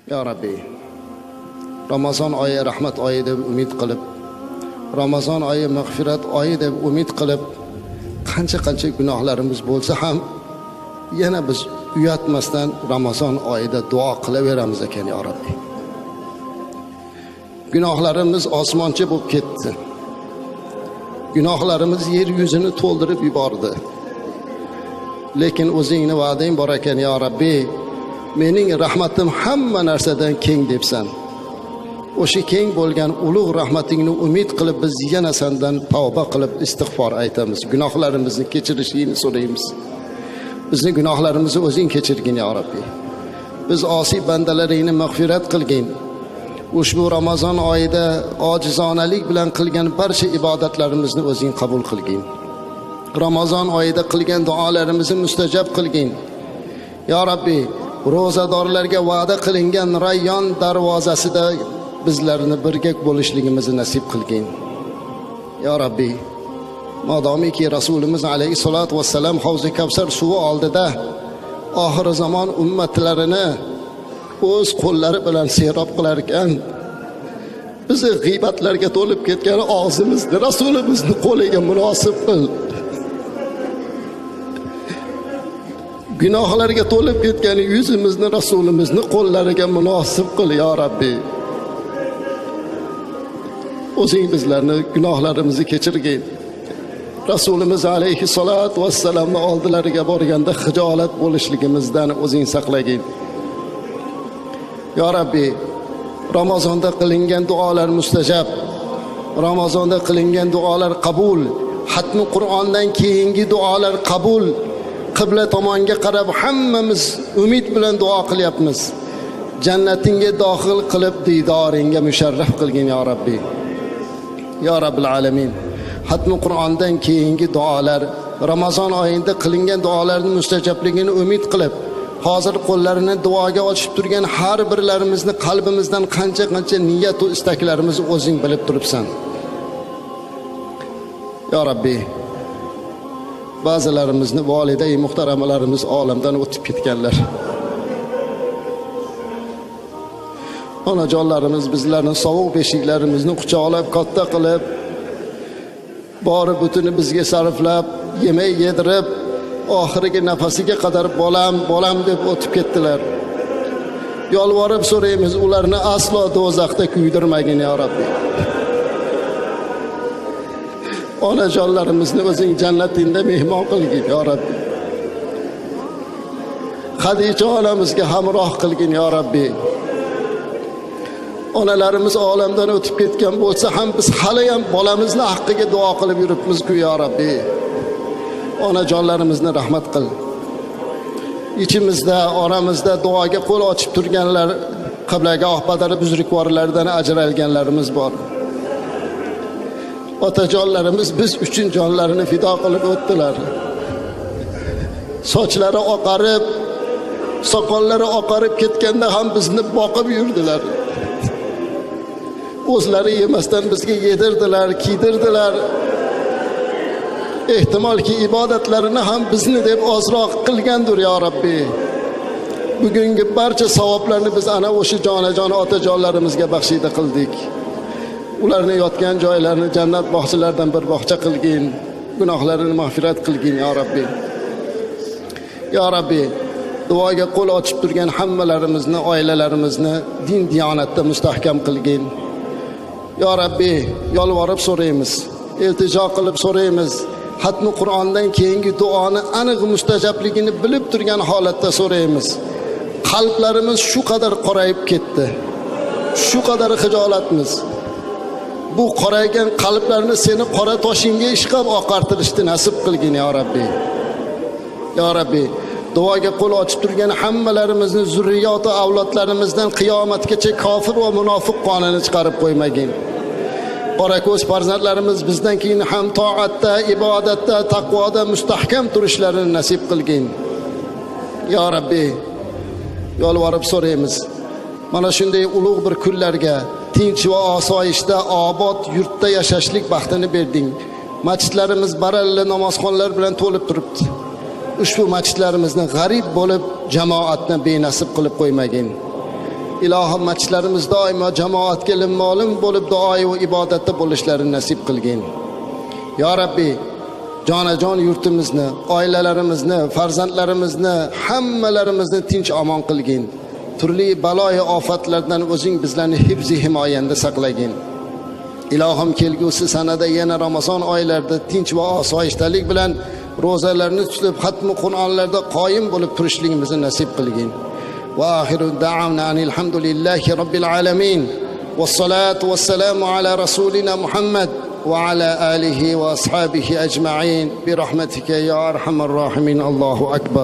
Ya Rabbi, Ramazon oyi rahmat oyi deb umid qilib, Ramazon oyi mag'firat oyi deb umid qilib, qancha gunohlarimiz bo'lsa ham yana biz uyatmasdan Ramazon oyida duo qilaveramiz ekan ya Rabbi. Gunohlarimiz osmoncha bo'lib ketdi. Gunohlarimiz yer yuzini to'ldirib yubordi. Lekin o'zingning va'dang bor ekan ya Rabbi, mening rahmatim hamma narsadan keng debsan. O'sha keng bo'lgan ulug' rahmatingni umid qilib biz yana sendan tavba qilib istig'for aytamiz. Gunohlarimizni kechirishingni so'raymiz. Bizni gunohlarimizni o'zing kechirgin ya Rabbi. Biz osiy bandalaringni mag'firat qilgin. Ushbu Ramazon oyida ojizonalik bilan qilgan barcha ibodatlarimizni o'zing qabul qilgin. Ramazon oyida qilgan duolarimizni mustajab qilgin. Ya Rabbi, ro'zadorlarga va'da qilingan Rayyon darvozasida bizlarni birga bo'lishligimizni nasib qilgin. Ya Rabbi, modomiki Rasulimiz alayhisolatu vassalam Havz-i Kavsar suvi oldida oxir zamon ummatlarini o'z qo'llari bilan serob qilar ekan, bizni g'iybatlarga to'lib ketgan og'zimizni Rasulimizni qo'liga munosib qil. Gunohlarga to'lib ketgan yuzimizni Rasulimizni qo'llariga munosib qil ya Rabbi. O'zing bizlarni gunohlarimizni kechirgin. Rasulimiz alayhisolatu vassalamning oldilariga borganda xijolat bo'lishligimizdan o'zing saqlagin. Ya Rabbi, Ramazonda qilingan duolar mustajab, Ramazonda qilingan duolar qabul, xatmi Qur'ondan keyingi duolar qabul. Qibla tomonga qarab hammamiz umid bilan duo qilyapmiz. Jannatingga dohil qilib didoringga musharraf qilgin ya Rabbi. Ya Rabbil alamin. Xatmi Qur'ondan keyingi duolar, Ramazon oyida qilingan duolarning mustajabligini umid qilib, hozir qo'llarini duoga ochib turgan har birlarimizni qalbimizdan qancha niyat va istaklarimizni o'zing bilib turibsan. Ya Rabbi, ba'zilarimizni validay muhtaramalarimiz olamdan o'tib ketganlar. Onajonlarimiz bizlarning sovuq beshiklarimizni quchoqlab katta qilib, bori butuni bizga sarflab, yemay yedirib, oxirgi nafasiga qadar bolam deb o'tib ketdilar. Yolvorib so'raymiz, ularni aslo do'zaxda kuydirmagin ya Rabbi. Onajonlarimizni o'zing jannatingda mehmon qilgin ya Rabbi. Xadicha onamizga hamroh qilgin ya Rabbi. Onalarimiz olamdan o'tib ketgan bo'lsa ham biz hali ham bolamizning haqqiga duo qilib yuribmiz-ku ya Rabbi. Onajonlarimizni rahmat qil. İçimizde, oramizda duoga qo'l ochib turganlar, qiblagoh badari buzrukvorlardan ajralganlarimiz bor. Otajonlarimiz biz uchun jonlarini fido qilib o'tdilar. Sochlari oqarib, soqollari oqarib ketganda ham bizni boqib yurdilar. O'zlari yemasdan bizga yedirdilar, kiydirdilar. Ehtimolki ibodatlarini ham bizni deb ozroq qilgandir ya Rabbi. Bugungi barcha savoblarni biz ana o'sha jonajon otajonlarimizga baxshida qildik. Ularni yotgan joylarini jannat bog'chalaridan bir bog'cha qilgin. Gunohlarini mag'firat qilgin ya Rabbi. Ya Rabbi, duoga qo'l ochib turgan hammalarimizni, oilalarimizni din diyonatda mustahkam qilgin. Ya Rabbi, yolvorib so'raymiz, iltijo qilib so'raymiz. Xatmi Qur'ondan keyingi duoni aniq mustajabligini bilib turgan holatda so'raymiz. Qalblarimiz shu qadar qorayib ketdi. Shu qadar xijolatmiz. Bu qoraygan qalblarni seni qora toshingga ishqab oqartirishni nasib qilgin ya Rabbi. Ya Rabbi, duoga qo'l ochib turgan hammalarimizni zurriyot va avlodlarimizdan qiyomatgacha kofir va munofiq qonini chiqarib qo'ymagin. Qora ko'z farzandlarimiz bizdan keyin ham toatda, ibodatda, taqvoda mustahkam turishlarini nasib qilgin. Ya Rabbi, yolvorib so'raymiz. Mana shunday ulug' bir kunlarga tinch va osoyishta obod yurtda yashashlik baxtini berding. Masjidlarimiz baralla namozxonlar bilan to'lib turibdi. Ushbu masjidlarimizni g'arib bo'lib jamoatni benasib qilib qo'ymagin. ilohim masjidlarimiz doimo jamoatga ilim-ma'lum bo'lib duoyi va ibodatda bo'lishlarini nasib qilgin. Ya Rabbi, jonajon yurtimizni, oilalarimizni, farzandlarimizni, hammalarimizni tinch omon qilgin. Turli baloyi ofatlardan o'zing bizlarni hifzi himoyanda saqlagin. Ilohim, kelgusi sanada yana Ramazon oylarida tinch va osoyishtalik bilan ro'zalarni tutib, xatmi Qur'onlarda qoyim bo'lib turishligimizni nasib qilgin. Va oxiru da'vana alhamdulillahi robbil alamin. Vassalatu vassalamu ala rasulina Muhammad va ala alihi va ashabihi ajma'in bi rahmatika ya arhamar rahimin. Allohu akbar.